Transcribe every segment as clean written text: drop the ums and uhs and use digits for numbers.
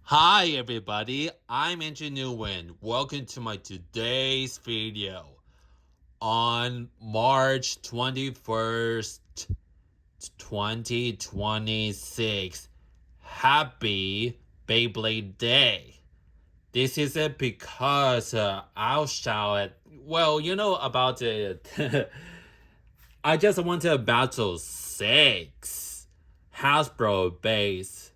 Hi everybody, I'm AndrewNguyen. Welcome to my today's video on March 21st, 2026. Happy Beyblade Day. This is it because I'll shout it. Well, you know about it. I just want to battle 6 Hasbro base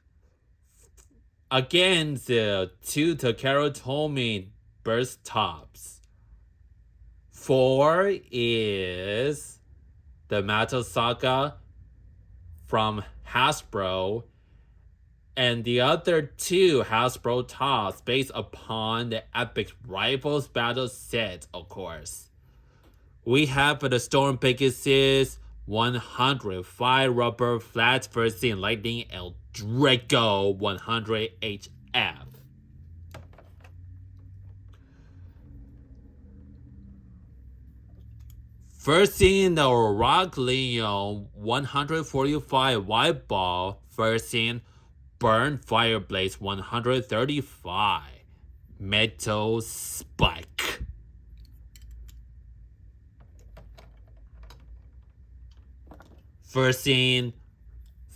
against the 2 Takara Tomy Burst Tops. 4 is the Metal Saga from Hasbro, and the other 2 Hasbro tops based upon the Epic Rivals battle set, of course. We have the Storm Pegasus 105 rubber flat versus Lightning L-Drago 100 HF. First in the Rock Leon 145 white ball versus Burn Fireblades 135 Metal Spike. First in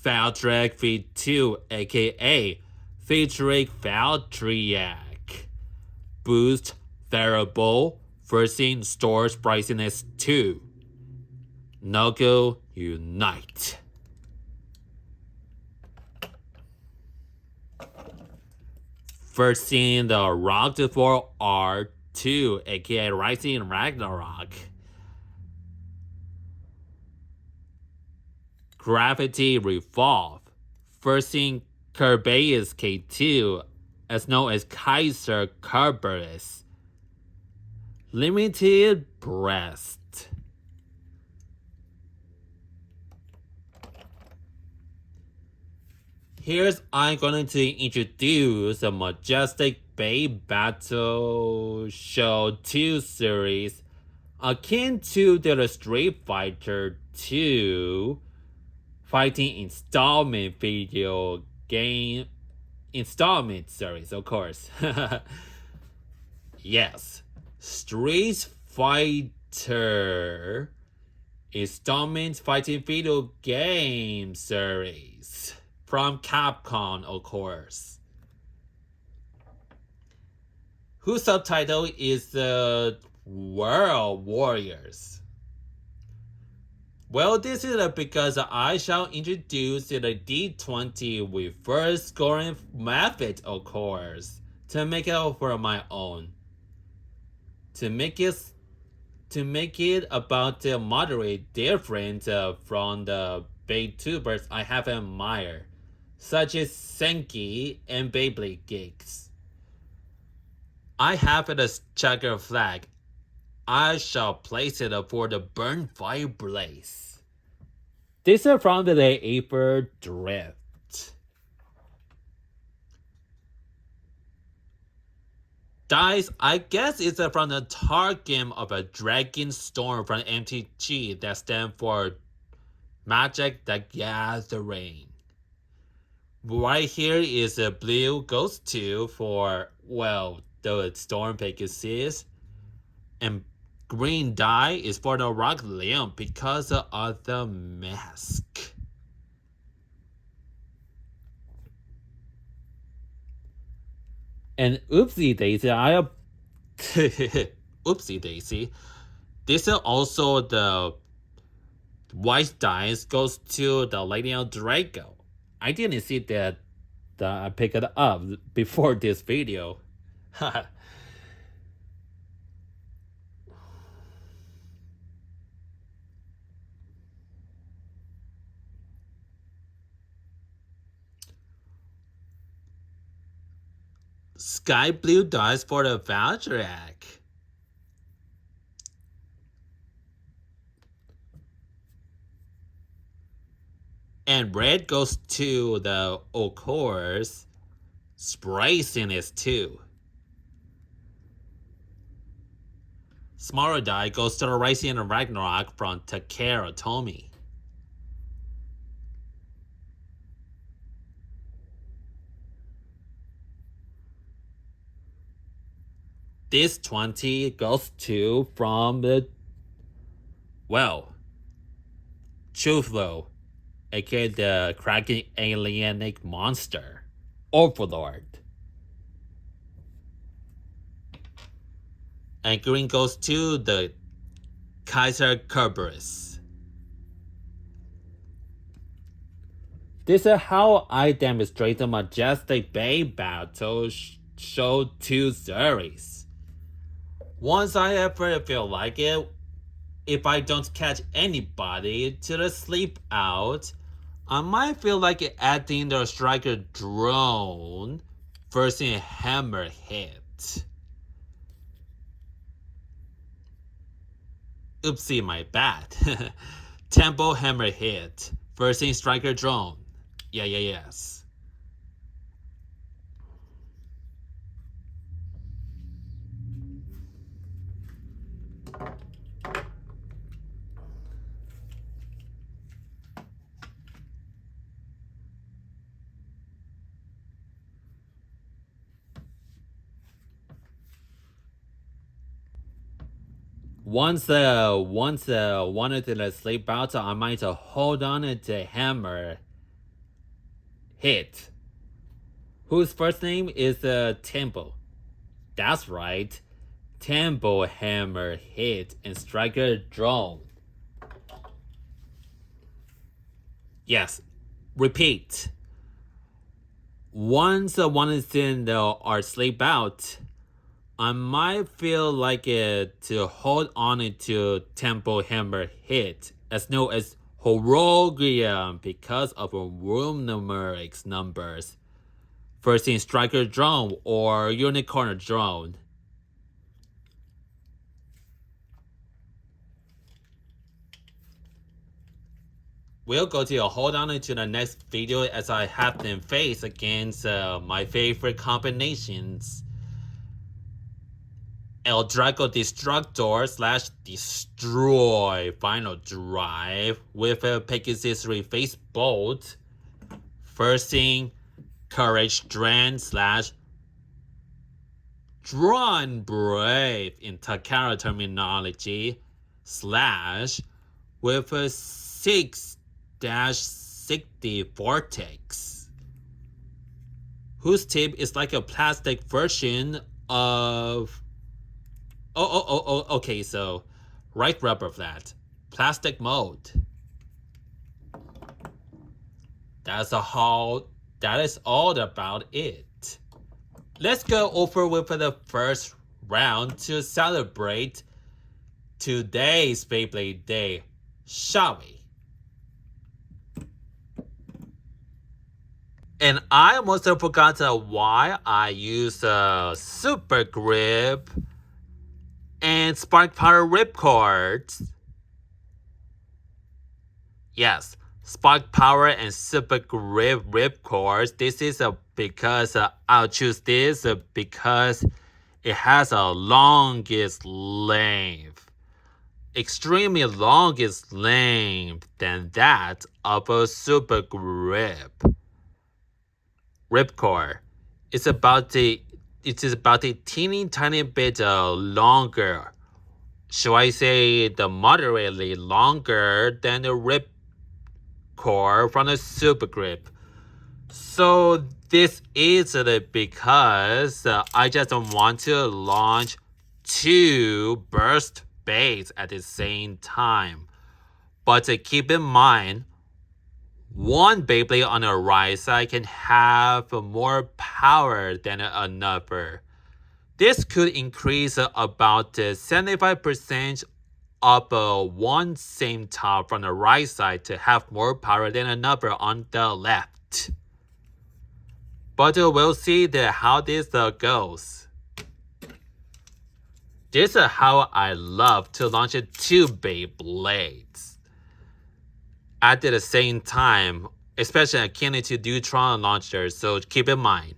L-Drago V2 aka featuring L-Drago. Boost Variable versus Stores Brightness 2. Knuckle Unite. First in the Rock for R2 aka Rising Ragnarok. Gravity Revolve. First in Kerbeus K2, as known as Kaiser Kerbeus. Limited Breast. Here's I'm going to introduce the Majestic BeyBattle Show 2 series, akin to the Street Fighter 2 fighting installment video game installment series, of course. Yes, Street Fighter installment fighting video game series from Capcom, of course, whose subtitle is the World Warriors. Well, this is because I shall introduce the D20 reverse scoring method, of course, to make it for my own. To make it about the moderate different from the Beytubers I have admired, such as Senki and Beyblade Geeks. I have a checker flag. I shall place it for the Burn Fireblades. This is from the April Drift. Dice, I guess it's from the target game of a Dragon Storm from MTG that stands for Magic the Gathering. Right here is a blue goes to for, well, the Storm Pegasus, and green die is for the Rock Leon because of the mask. And oopsie daisy, oopsie daisy. This is also the white dice goes to the Lady L-Drago. I didn't see that I picked it up before this video. Sky blue dice for the L-Drago. And red goes to the, of course, Spraciness 2. Smaller die goes to the Rising Ragnarok from Takara Tomy. this 20 goes to from the, well, Chuflo, aka the cracking alienic monster, Overlord. And green goes to the Kaiser Kerberos. This is how I demonstrate the Majestic BeyBattle Show 2 series. Once I ever feel like it, if I don't catch anybody to the sleep out, I might feel like adding the striker drone versus hammer hit. Oopsie, my bad. Tempo hammer hit versus striker drone. Yes. Once wanted to sleep out, I might hold on to hammer hit. Whose first name is Tempo. That's right. Tempo hammer hit and striker drone. Yes. Repeat. Once wanted to sleep out, I might feel like it to hold on to Tempo hammer hit as known as Horogium because of room numerics numbers versus striker drone or unicorn drone. We'll go to hold on to the next video as I have them face against my favorite combinations. L-Drago Destructor / Destroy Final Drive with a Pegasus Reface Bolt versus Courage Strand / Drawn Brave in Takara terminology / with a 6-60 Vortex, whose tip is like a plastic version of okay, so right rubber flat, plastic mode. That is all about it. Let's go over with the first round to celebrate today's Beyblade Day, shall we? And I almost forgot why I use Super Grip and Spark Power Ripcords. Yes, Spark Power and Super Grip Ripcords. This is because I'll choose this because it has a longest length. Extremely longest length than that of a Super Grip Ripcord. It's about a teeny tiny bit longer. Shall I say the moderately longer than the Ripcord from the Super Grip. So this is because I just want to launch 2 burst baits at the same time. But keep in mind, one Beyblade on the right side can have more power than another. This could increase about 75% of one same top from the right side to have more power than another on the left. But we'll see how this goes. This is how I love to launch 2 Beyblades at the same time, especially akin to neutron launchers. So keep in mind,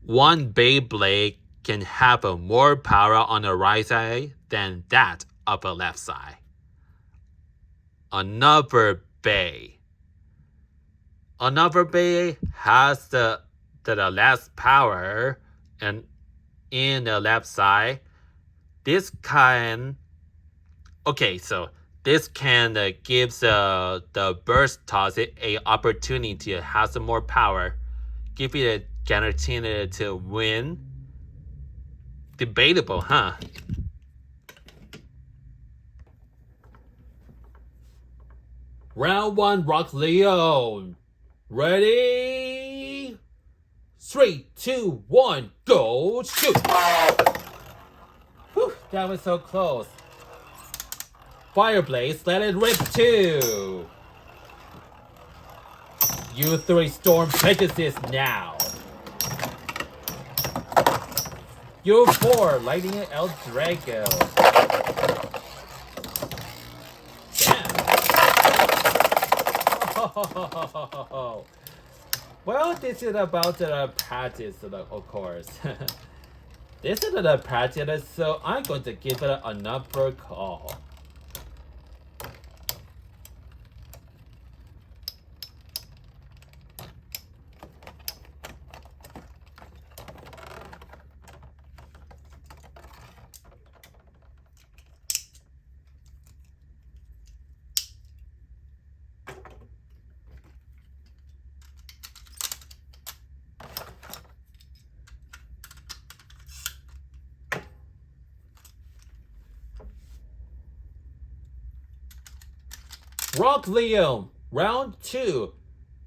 one Beyblade can have more power on the right side than that of the left side. Another Bey has the less power, and in the left side. This can, okay, so this can gives the burst toss it a opportunity to have some more power, give it a guarantee to win. Debatable, huh? Round 1, Rock Leon. Ready? 3, 2, 1, go, shoot! Whew, that was so close. Fireblades, let it rip too. You 3 Storm Pegasus now. You 4 Lightning L-Drago. Damn. Well, this is about the practice, of course. This is the practice, so I'm going to give it another call. Rock Leo, round 2.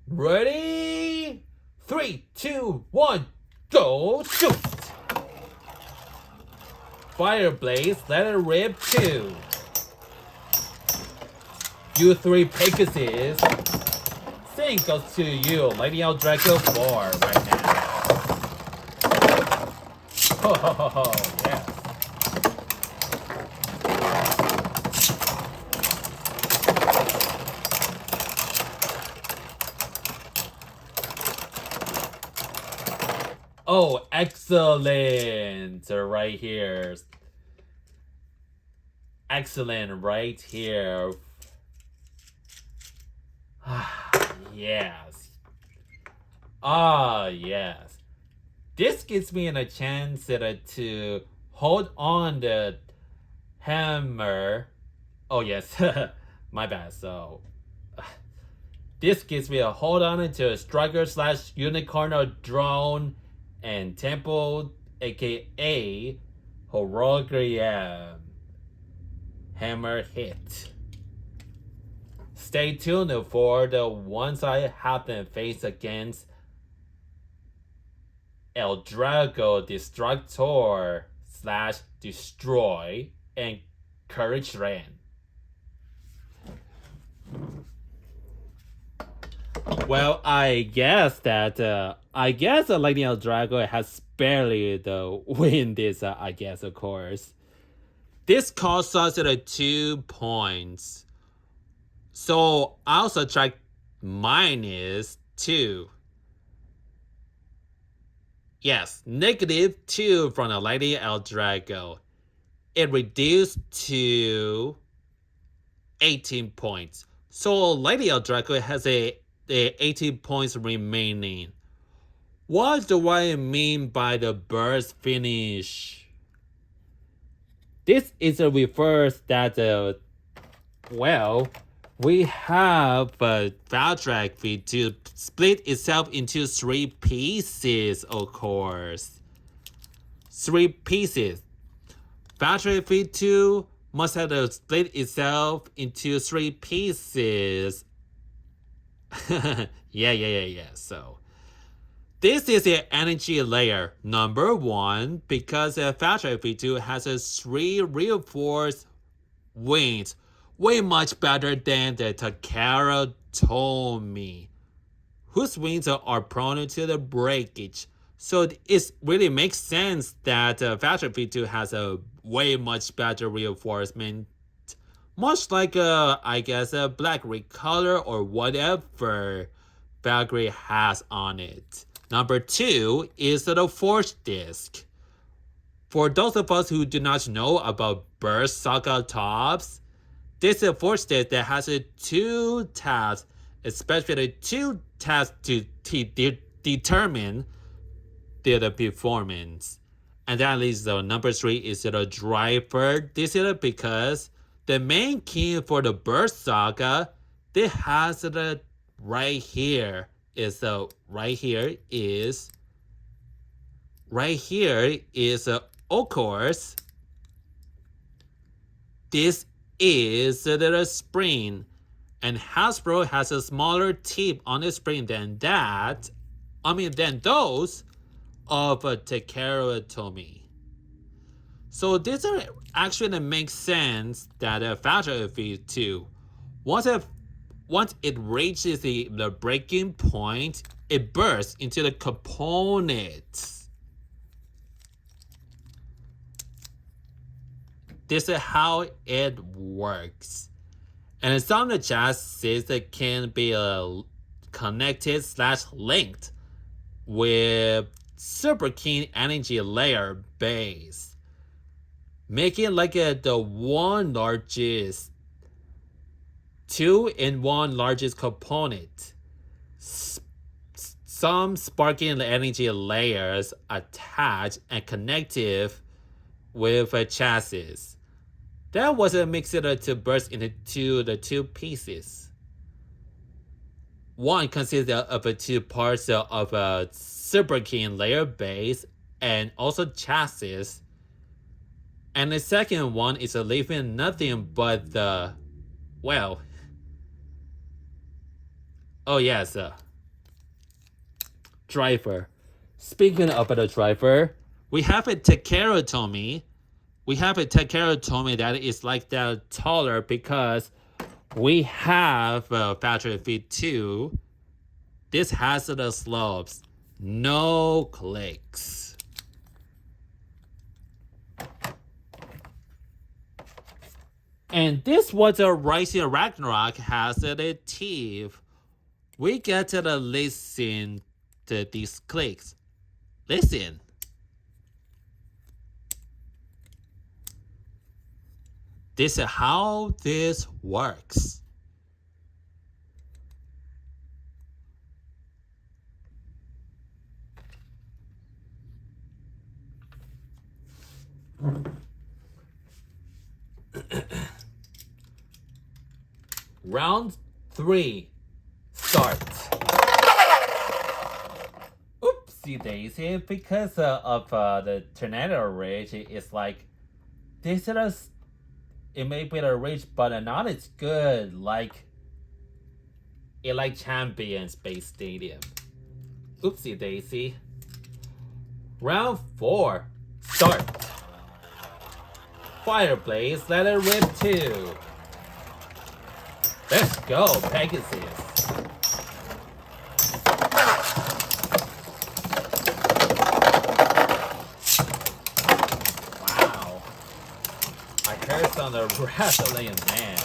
Ready? 3, 2, 1, go shoot! Fireblades, let it rip too. You 3 Pegasus. Same goes to you, Lightning L-Drago 4 right now. Ho ho ho ho, yes. Oh, excellent! Right here. Excellent right here. Yes. Yes. This gives me a chance to hold on the hammer. Oh, yes. My bad. So, this gives me a hold on to a striker / unicorn or drone and temple, aka hologram hammer hit. Stay tuned for the ones I haven't faced against L-Drago Destructor / Destroy and Courage Ran. Well, I guess Lightning L-Drago has barely win this, I guess, of course. This costs us 2 points. So I'll subtract -2. Yes, -2 from the Lightning L-Drago. It reduced to 18 points. So Lightning L-Drago has a 18 points remaining. What do I mean by the burst finish? This is a reverse that, well, we have Valtrak to split itself into 3 pieces, of course. 3 pieces. Valtrak V2 must have to split itself into 3 pieces. Yeah. So, this is the energy layer number 1 because Valtrak V2 has a 3 reinforced wings. Way much better than the Takara Tomy, whose wings are prone to the breakage. So it really makes sense that Valtrak V2 has a way much better reinforcement. Much like, I guess, a black recolor or whatever Valkyrie has on it. Number 2 is the Force Disc. For those of us who do not know about Burst Saga Tops, this is a Force Disc that has 2 tabs, especially 2 tabs to determine the performance. And that leads to number 3 is the driver. This is because the main key for the Burst Saga, they has the right here is of course, this is the spring, and Hasbro has a smaller tip on the spring than those of Takara Tomy. So this actually makes sense that a factor of V2, once it reaches the breaking point, it bursts into the components. This is how it works. And some of the chassis that can be connected / linked with super keen energy layer base, making like the one largest 2-in-1 largest component. Some sparking energy layers attached and connective with a chassis. That was a mixer to burst into the 2 pieces. One consists of 2 parts of a super keen layer base and also chassis. And the second one is leaving nothing but the, well, oh yes, driver. Speaking of the driver, we have a Takara Tomy. We have a Takara Tomy that is like that taller because we have a factory V2. This has the slopes, no clicks. And this was a Rising Ragnarok has a teeth. We get to listen to these clicks. Listen. This is how this works. Round 3, start. Oopsie daisy, because of the tornado rage, it's like this is it may be a rage, but not as good like Champion Space Stadium. Oopsie daisy. Round 4, start. Fireblades, let it rip 2. Let's go, Pegasus. Wow. I heard some of the wrestling, man.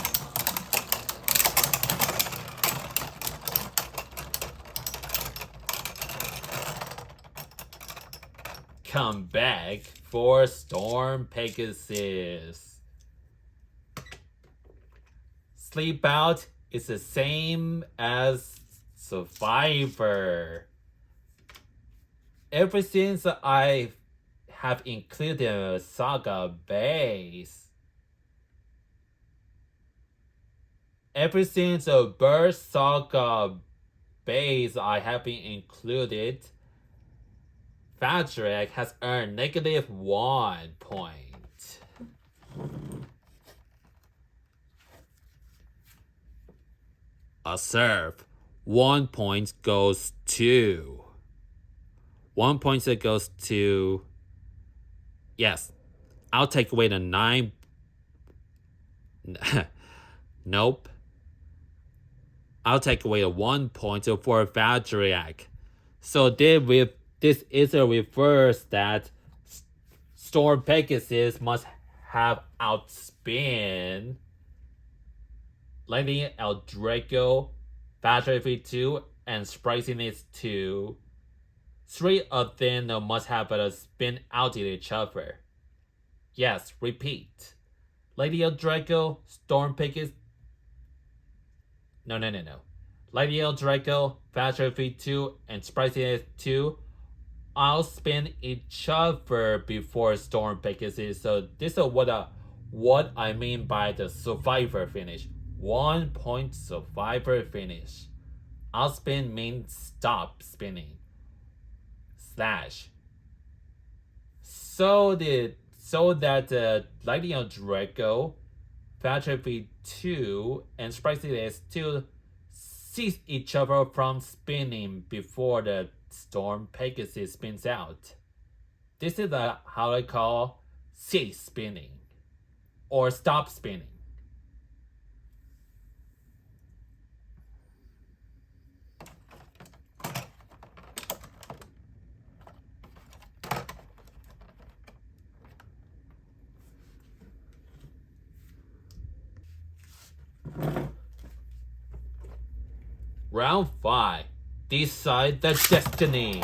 Come back for Storm Pegasus. Sleep Out is the same as Survivor. Ever since I have included a Saga base, ever since a Burst Saga base I have been included, Fadric has earned -1 point. A serve. 1 point goes to. 1 point that goes to. Yes. I'll take away the 9. Nope. I'll take away the 1 point for Fadric. So this is a reverse that Storm Pegasus must have outspin Lightning L-Drago, Battery V2, and Spriciness 2. 3 of them must have a spin out in each other. Yes, repeat. Lady L-Drago, Storm Pegasus. No. Lady L-Drago, Battery V2, and Spriciness 2 I'll spin each other before Storm Pegasus. So this is what I mean by the survivor finish. 1 point survivor finish. I'll spin means stop spinning. Slash. So that the Lightning L-Drago, Factor V2, and Sprite still cease each other from spinning before the Storm Pegasus spins out. This is how I call cease spinning or stop spinning. Round 5. Decide the destiny.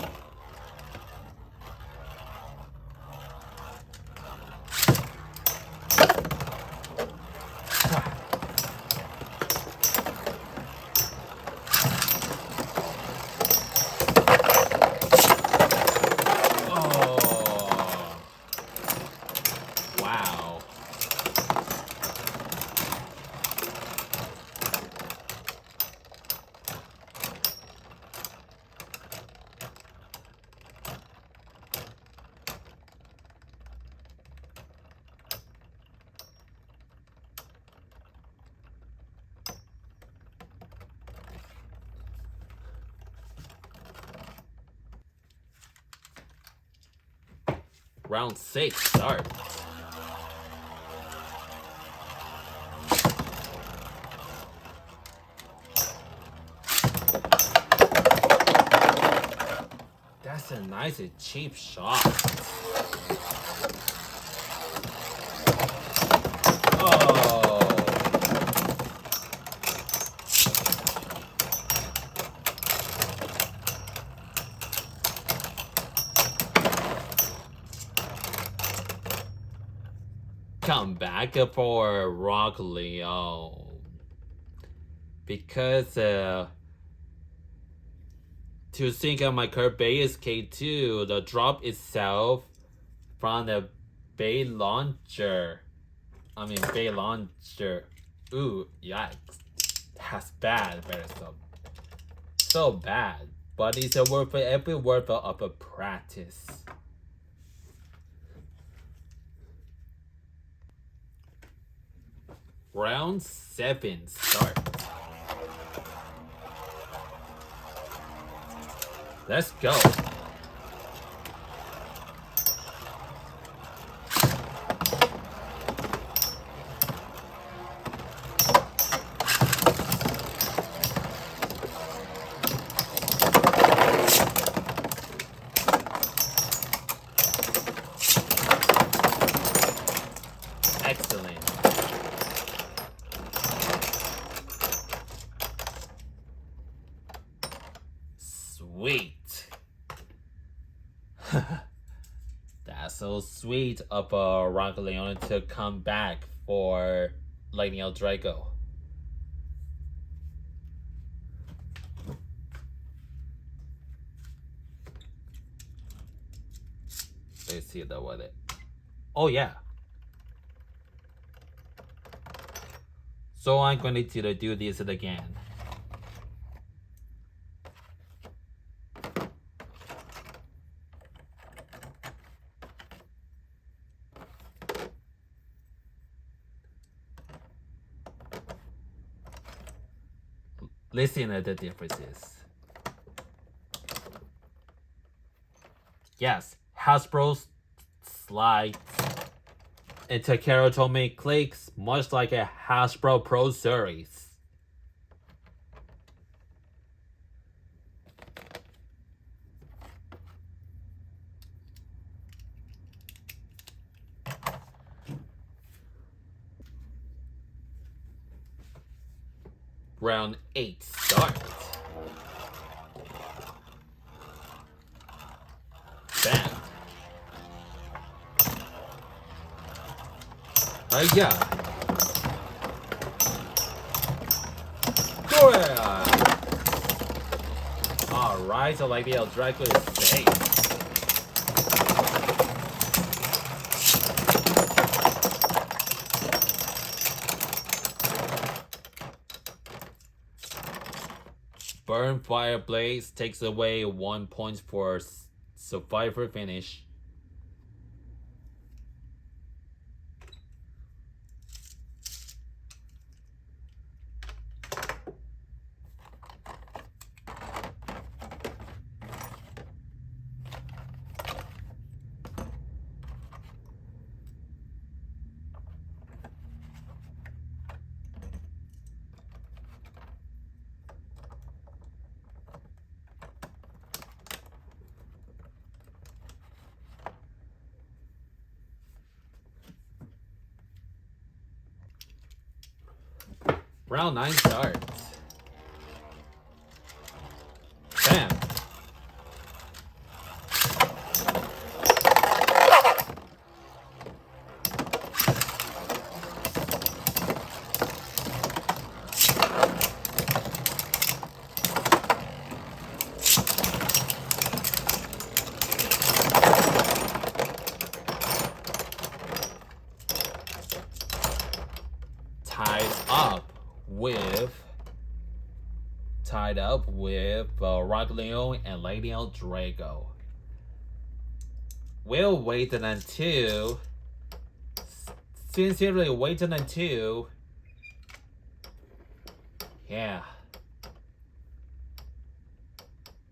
Oh. Wow. Round 6 start. That's a nice and cheap shot. Oh. Come back for Rock Leo. Because to sync up my curve base K2, the drop itself from the Bay Launcher. Ooh, yikes. That's bad, very so bad. But it's worth every word of a practice. Round 7 start. Let's go. Excellent. Sweet. That's so sweet of Rock Leone to come back for Lightning L-Drago. Let's see that with it. Oh yeah. So I'm going to do this again. Listen to the differences. Yes, Hasbro slides and Takara Tomy clicks much like a Hasbro Pro Series. Round 8 starts. Bam. Yeah. Alright, so like the L-Drago is safe. Burn Fire Blaze takes away 1 point for Survivor finish. Round 9 starts. Bam! Tied up with Rock Leon and Lady L-Drago. We'll wait until sincerely wait until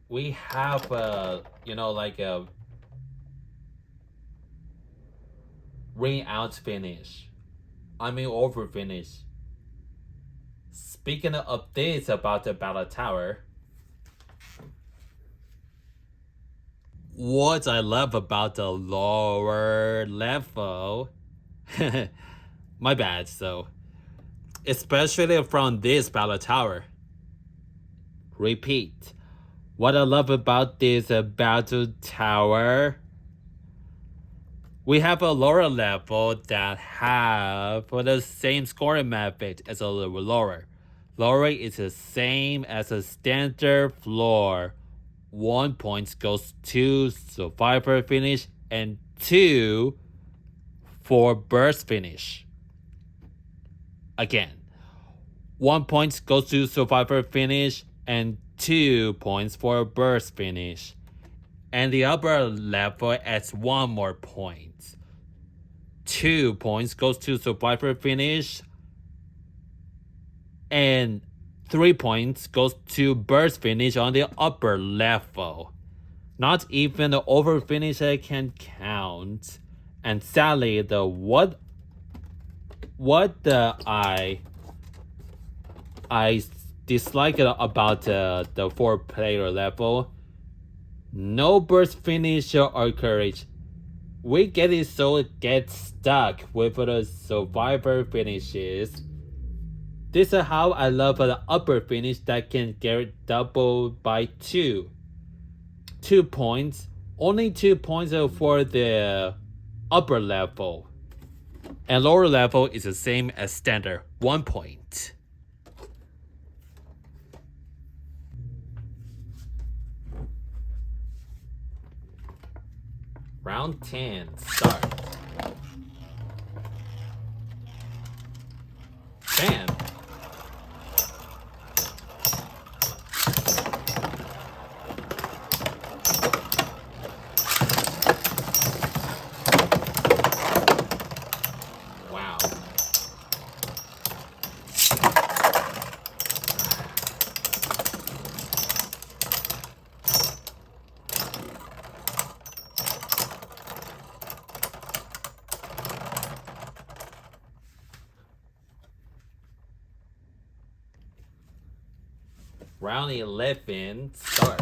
we have like a ring out finish. I mean over finish. Speaking of this about the Battle Tower, what I love about the lower level, my bad, so, especially from this Battle Tower. Repeat, what I love about this Battle Tower, we have a lower level that have the same scoring method as a little lower. Lower is the same as a standard floor. 1 point goes to Survivor finish and 2 for Burst finish. Again, 1 point goes to Survivor finish and 2 points for Burst finish. And the upper level adds 1 more point. 2 points goes to Survivor finish and 3 points goes to Burst finish on the upper level. Not even the over finish can count. And sadly, the what I dislike about the 4-player level, no burst finish or courage. We get stuck with the Survivor finishes. This is how I love the upper finish that can get doubled by 2. 2 points. Only 2 points for the upper level. And lower level is the same as standard. 1 point. Round 10, start. Bam! Wow. Round 11, start.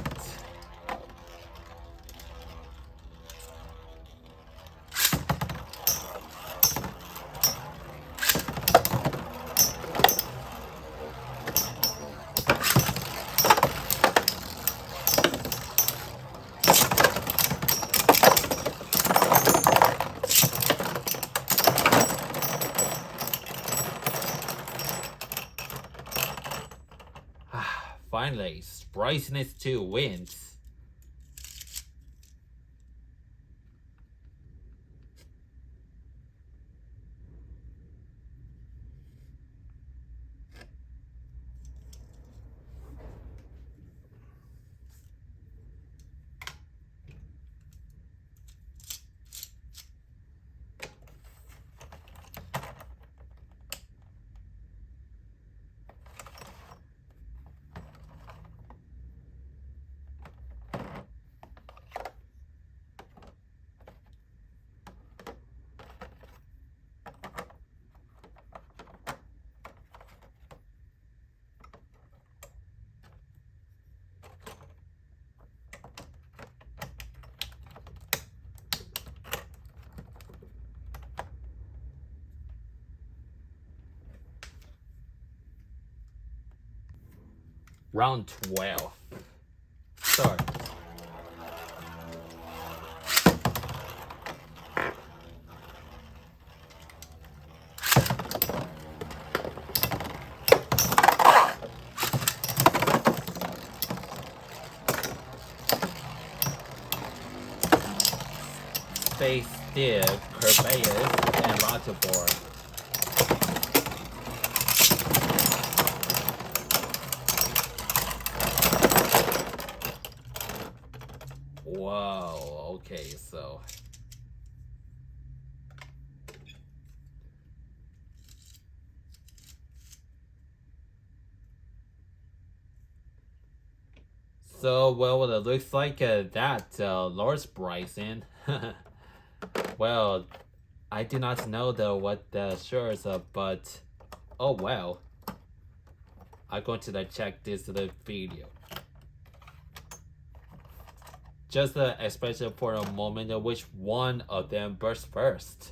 Finally, Spriteness 2 wins. Round 12. Start. Space Stick, Curvaeus, and Rotibor. Whoa, okay, so. So, well, it looks like that Lord's Bryson. Well, I do not know though what the shirts are, but oh well. I'm going to check this video. Just especially for a moment, which one of them burst first.